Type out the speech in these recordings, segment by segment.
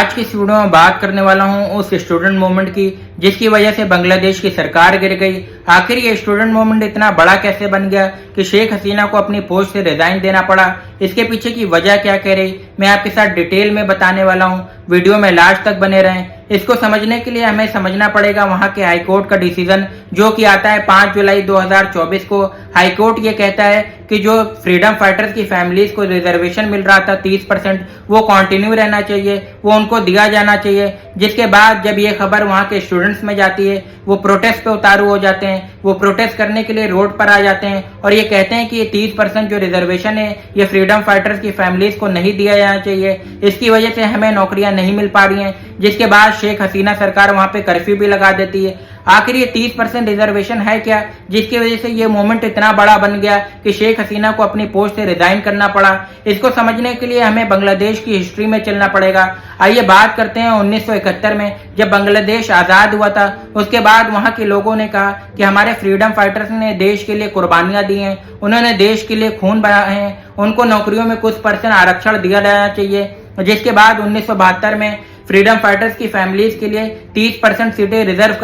आज की इस वीडियो में बात करने वाला हूं उस स्टूडेंट मूवमेंट की जिसकी वजह से बांग्लादेश की सरकार गिर गई। आखिर ये स्टूडेंट मूवमेंट इतना बड़ा कैसे बन गया कि शेख हसीना को अपनी पोस्ट से रिजाइन देना पड़ा। इसके पीछे की वजह क्या कह रही, मैं आपके साथ डिटेल में बताने वाला हूं। वीडियो में लास्ट तक बने रहें। इसको समझने के लिए हमें समझना पड़ेगा वहां के हाईकोर्ट का डिसीजन जो कि आता है 5 जुलाई 2024 को। हाईकोर्ट ये कहता है कि जो फ्रीडम फाइटर्स की फैमिलीज को रिजर्वेशन मिल रहा था 30%, वो कंटिन्यू रहना चाहिए, वो उनको दिया जाना चाहिए। जिसके बाद जब ये खबर वहां के स्टूडेंट्स में जाती है, वो प्रोटेस्ट पे उतारू हो जाते हैं, वो प्रोटेस्ट करने के लिए रोड पर आ जाते हैं और ये कहते हैं कि ये 30% जो रिजर्वेशन है ये फ्रीडम फाइटर्स की फैमिलीज को नहीं दिया जाना चाहिए, इसकी वजह से हमें नौकरियां नहीं मिल पा रही हैं। जिसके बाद शेख हसीना सरकार वहां पे कर्फ्यू भी लगा देती है। आखिर ये 30% रिजर्वेशन है क्या जिसकी वजह से ये मूवमेंट इतना बड़ा बन गया कि शेख हसीना को अपनी पोस्ट से रिजाइन करना पड़ा। इसको समझने के लिए हमें बांग्लादेश की हिस्ट्री में चलना पड़ेगा। आइए बात करते हैं 1971 में जब बांग्लादेश आजाद हुआ था। उसके बाद वहां के लोगों ने कहा कि हमारे फ्रीडम फाइटर्स ने देश के लिए कुर्बानियां दी हैं, उन्होंने देश के लिए खून बहाए हैं, उनको नौकरियों में कुछ % आरक्षण दिया जाना चाहिए। जिसके बाद 1972 में फ्रीडम फाइटर्स की फैमिलीज के लिए 30% सीटें रिजर्व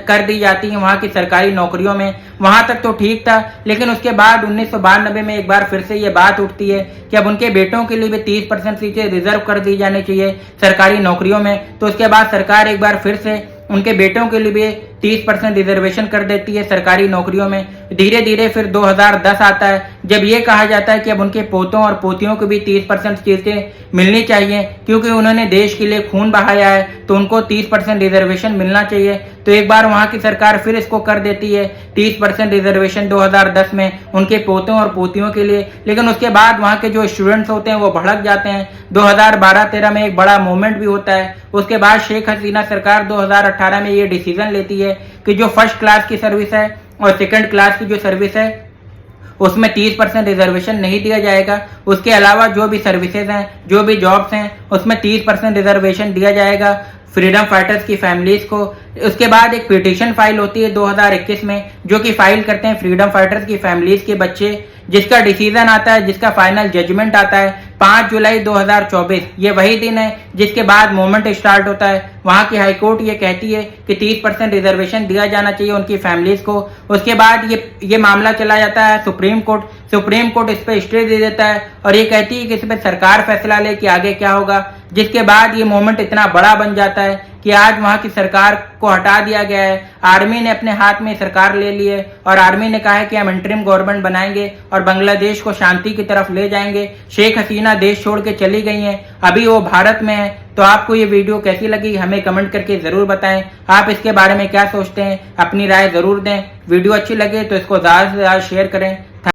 कर दी जाती हैं वहां की सरकारी नौकरियों में। वहां तक तो ठीक था, लेकिन उसके बाद 1992 में एक बार फिर से ये बात उठती है कि अब उनके बेटों के लिए भी 30% सीटें रिजर्व कर दी जानी चाहिए सरकारी नौकरियों में। तो उसके बाद सरकार एक बार फिर से उनके बेटों के लिए भी 30% रिजर्वेशन कर देती है सरकारी नौकरियों में। धीरे धीरे फिर 2010 आता है जब ये कहा जाता है कि अब उनके पोतों और पोतियों को भी 30% सीटें मिलनी चाहिए क्योंकि उन्होंने देश के लिए खून बहाया है, तो उनको 30% रिजर्वेशन मिलना चाहिए। तो एक बार वहां की सरकार फिर इसको कर देती है 30% रिजर्वेशन 2010 में उनके पोतों और पोतियों के लिए। लेकिन उसके बाद वहां के जो स्टूडेंट्स होते हैं वो भड़क जाते हैं। 2012-13 में एक बड़ा मूवमेंट भी होता है। उसके बाद शेख हसीना सरकार 2018 में ये डिसीजन लेती है कि जो फर्स्ट क्लास की सर्विस है और सेकंड क्लास की जो सर्विस है उसमें 30% रिजर्वेशन नहीं दिया जाएगा। उसके अलावा जो भी सर्विसेज हैं, जो भी जॉब्स हैं, उसमें 30% रिजर्वेशन दिया जाएगा फ्रीडम फाइटर्स की फैमिलीज को। उसके बाद एक पिटीशन फाइल होती है 2021 में जो कि फाइल करते हैं फ्रीडम फाइटर्स की फैमिलीज के बच्चे, जिसका डिसीजन आता है, जिसका फाइनल जजमेंट आता है 5 जुलाई 2024। ये वही दिन है जिसके बाद मूवमेंट स्टार्ट होता है। वहां की हाईकोर्ट ये कहती है कि 30% रिजर्वेशन दिया जाना चाहिए उनकी फैमिलीज को। उसके बाद ये मामला चला जाता है सुप्रीम कोर्ट। सुप्रीम कोर्ट इस पर स्टे दे देता है और ये कहती है कि इस पर सरकार फैसला ले कि आगे क्या होगा। जिसके बाद ये मूवमेंट इतना बड़ा बन जाता है कि आज वहां की सरकार को हटा दिया गया है। आर्मी ने अपने हाथ में सरकार ले ली है और आर्मी ने कहा है कि हम इंटरिम गवर्नमेंट बनाएंगे और बांग्लादेश को शांति की तरफ ले जाएंगे। शेख हसीना देश छोड़ के चली गई हैं, अभी वो भारत में है। तो आपको ये वीडियो कैसी लगी हमें कमेंट करके जरूर बताएं। आप इसके बारे में क्या सोचते हैं, अपनी राय जरूर दें। वीडियो अच्छी लगे तो इसको ज्यादा से ज्यादा शेयर करें।